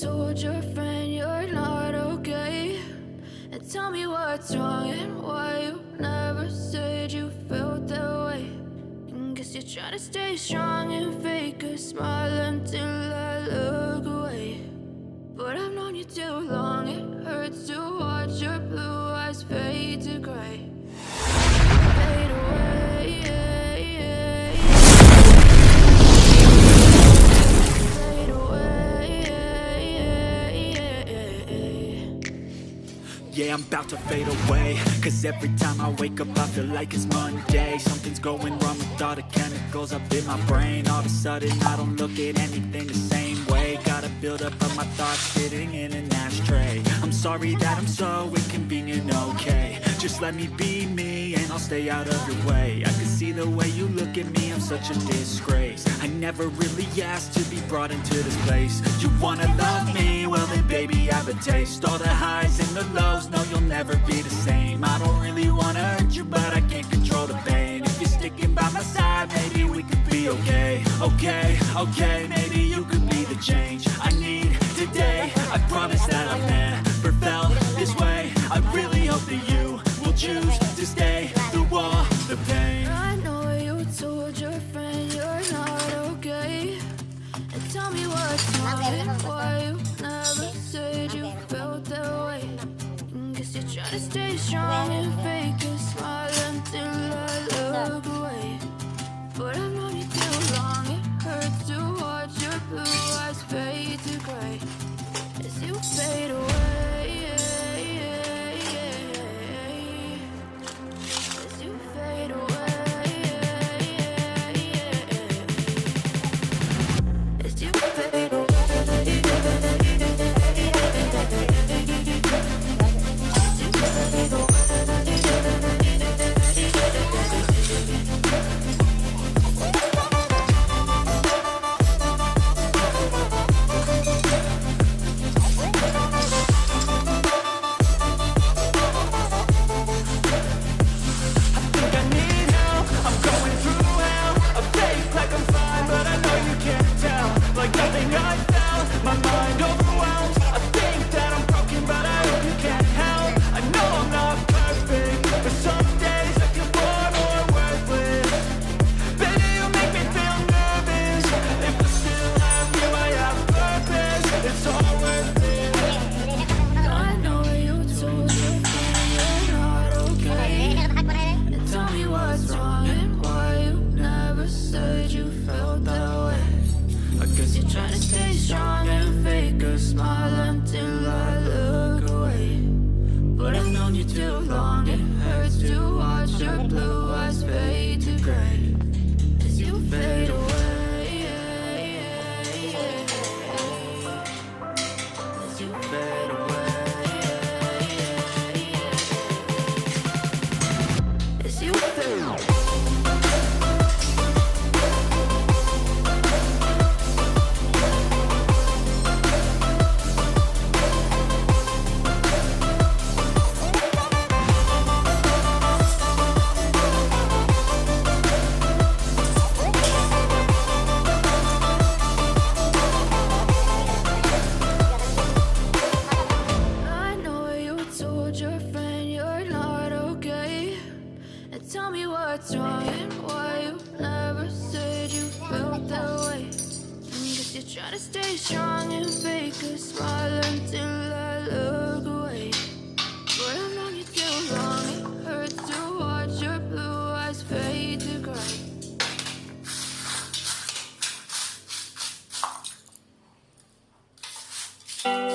told your friend you're not okay? And tell me what's wrong and why you never said you felt that way. And guess you're trying to stay strong and fake a smile until I look away. But I've known you too long, it hurts to watch your blue eyes fade to gray. Fade away, fade away. Yeah, I'm about to fade away, cause every time I wake up I feel like it's Monday. Something's going wrong with all the chemicals up in my brain. All of a sudden I don't look at anything the same way. Gotta build up of my thoughts sitting in an ashtray. I'm sorry that I'm so inconvenient, okay? Just let me be me and I'll stay out of your way. I can see the way you look at me, I'm such a disgrace. I never really asked to be brought into this place. You wanna love me? Well then baby, have a taste. All the highs and the lows, no, you'll never be the same. I don't really wanna hurt you, but I can't control the pain. If you're sticking by my side, maybe we could be okay. Okay, maybe you could be the change I need today. I promise that I've never felt this way. I really hope that you will choose to stay through all the pain. I know you told your friend you're not okay. And tell me what's wrong and why you never said you felt that way. And guess you're trying to stay strong and fake a smile until I look away. But I've known you too long, it hurts to watch your blue eyes fade to gray as you fade away. As you fade away. As you fade away.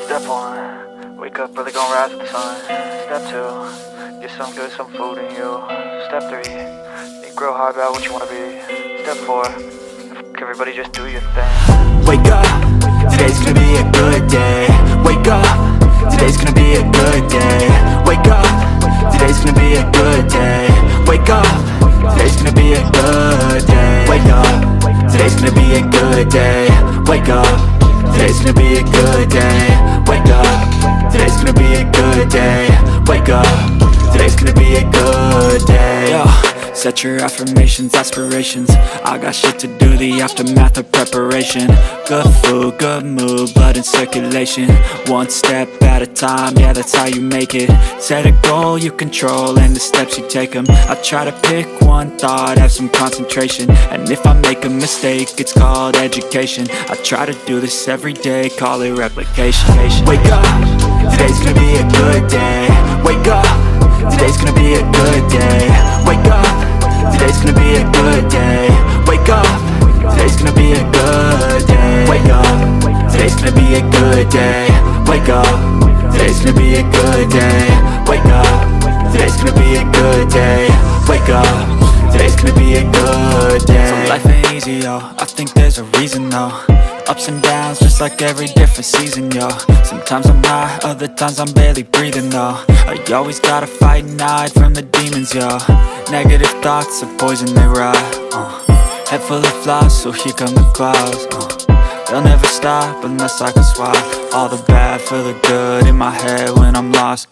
Step 1, wake up early, gon' rise with the sun. Step 2, get some good, some food in you. Step 3, think real hard about what you wanna be. Step 4, everybody just do your thing. Wake up, today's gonna be a good day. Wake up, today's gonna be a good day. Wake up, today's gonna be a good day. Wake up, today's gonna be a good day. Wake up, today's gonna be a good day. Wake up, today's gonna be a good day. Wake up, today's gonna be a good day. Wake up, today's gonna be a good day. Yo, Set your affirmations, aspirations. I got shit to do, the aftermath of preparation. Good food, good mood, blood in circulation. One step at a time, yeah, that's how you make it. Set a goal you control and the steps you take them. I try to pick one thought, have some concentration. And if I make a mistake, it's called education. I try to do this every day, call it replication. Wake up, today's gonna be a good day. Wake up, today's gonna be a good day. Wake up, today's gonna be a good day. Wake up, today's gonna be a good day. Wake up, today's gonna be a good day. Wake up, today's gonna be a good day. Wake up, today's gonna be a good day. Wake up, today's gonna be a good day. So life ain't easy, yo, I think there's a reason though. Ups and downs, just like every different season, yo. Sometimes I'm high, other times I'm barely breathing, though. I always gotta fight and hide from the demons, yo. Negative thoughts are poison, they rot. Head full of flies, so here come the clouds. They'll never stop unless I can swap all the bad for the good in my head when I'm lost.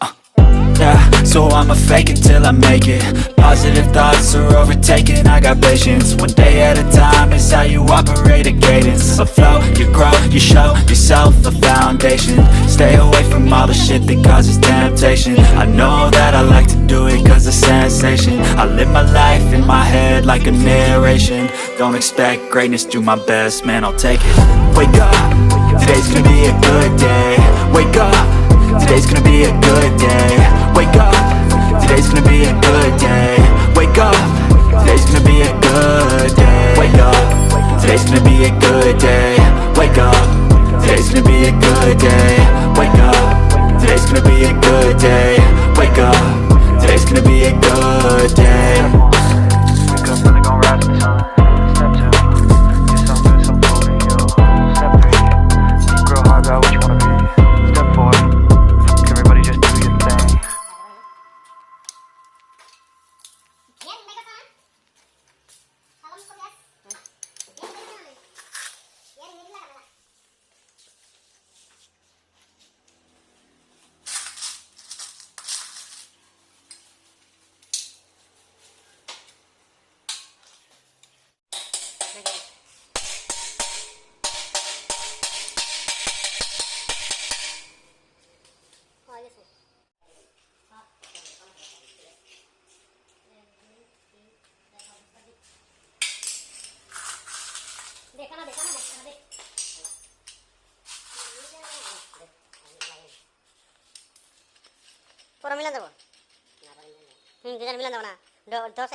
Yeah, so I'ma fake it till I make it. Positive thoughts are overtaken, I got patience. One day at a time is how you operate a cadence. A flow, you grow, you show yourself a foundation. Stay away from all the shit that causes temptation. I know that I like to do it cause it's sensation. I live my life in my head like a narration. Don't expect greatness, do my best, man, I'll take it. Wake up, today's gonna be a good day. Wake up, today's gonna be a good day. Wake up, today's gonna be a good day. Wake up, today's gonna be a good day. Wake up, today's gonna be a good day. Wake up, today's gonna be a good day. Wake up, today's gonna be a good day. Wake up, today's gonna be a good day. Wake up, really gon' rise with the sun. Step 2, get some good, some food in you. Step 3, think real hard about what you wanna be. Step 4, everybody just do your thing. পরে Milan যাবো দুজন Milan যাবো না দশ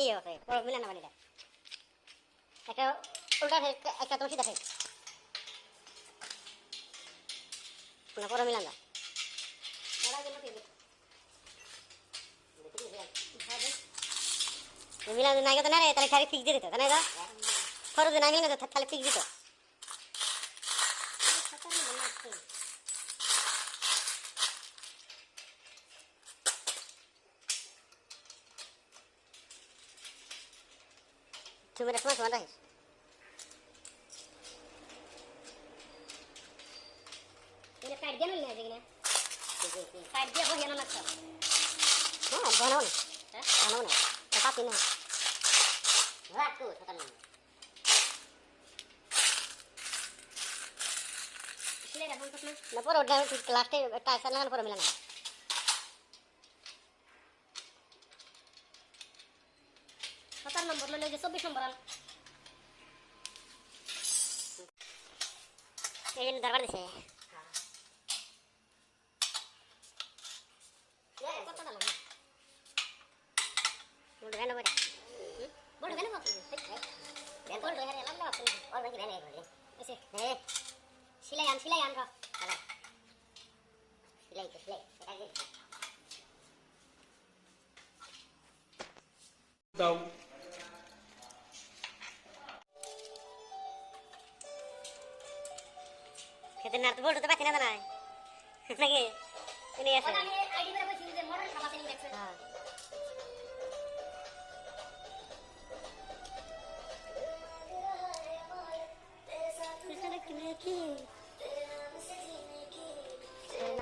ইয়ে হচ্ছে পরে Milan যাবো এটা একটা উল্টা একটা তোমার সিধা না পরে মিলান যা মিলান নাই তো না রে তাহলে খালি ফিক্স দিয়ে দিত তাই না খরচ না মিলান তাহলে ফিক্স দিত তুমি রেসপন্স ওয়ান রাখিস ini kayak dia nih aja gini kayak dia boh yang nak oh bono nih bono nih tetap ini raku total nih sila dah bontot nih lapor udah kelas teh tasan lah lapor milan total nomor lo lagi 24 nomboran ini darbar deh silayan kok silai tahu kita nak tu boleh tu pasti nak naik lagi ini ya sih ID berapa sih ini modal sama sini dekat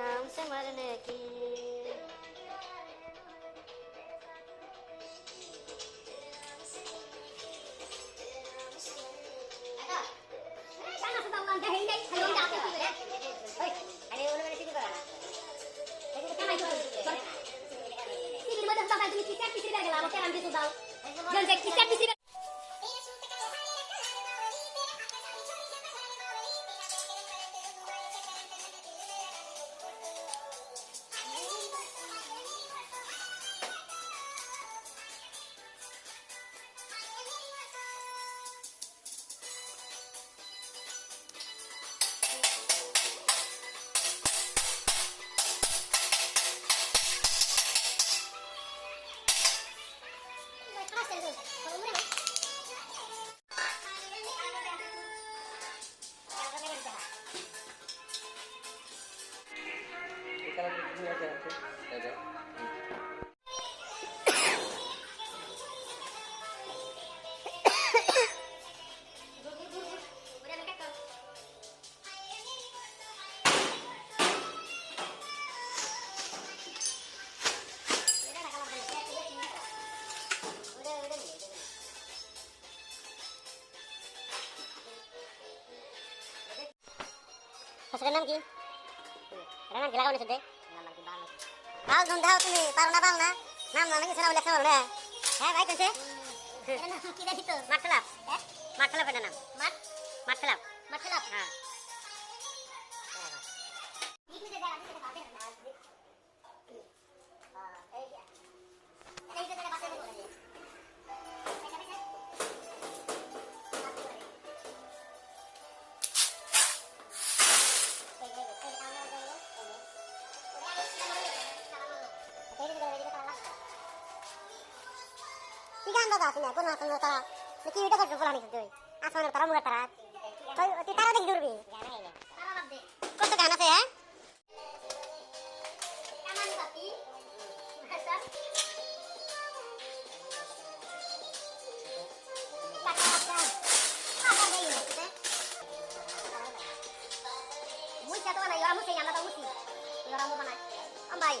नाम से मरने की এখন যে কিসের দিছি হাসির নাম কি? এর নাম কি লাগানো শুনতে? বাল ধন দাও তুমি পারো না নাম না নাকি শোনা লেখা বলে হ্যাঁ ভাই কইছে এর নাম কি দেখি তো মাঠলাপ মাঠলাপ এর নাম মাঠলাপ হ্যাঁ দাদা আছে না কোন আসলে তারা কি এটা করতে বলা নিতে তুই আসলে তারা মুড়া তারা তুই তারা দেখি করবি কত গান আছে হ্যাঁ কামানি বাতি ভাষা মুই তো না ইয়া মুই আমরা তো মুই ইয়া রামু বানাই আমবাই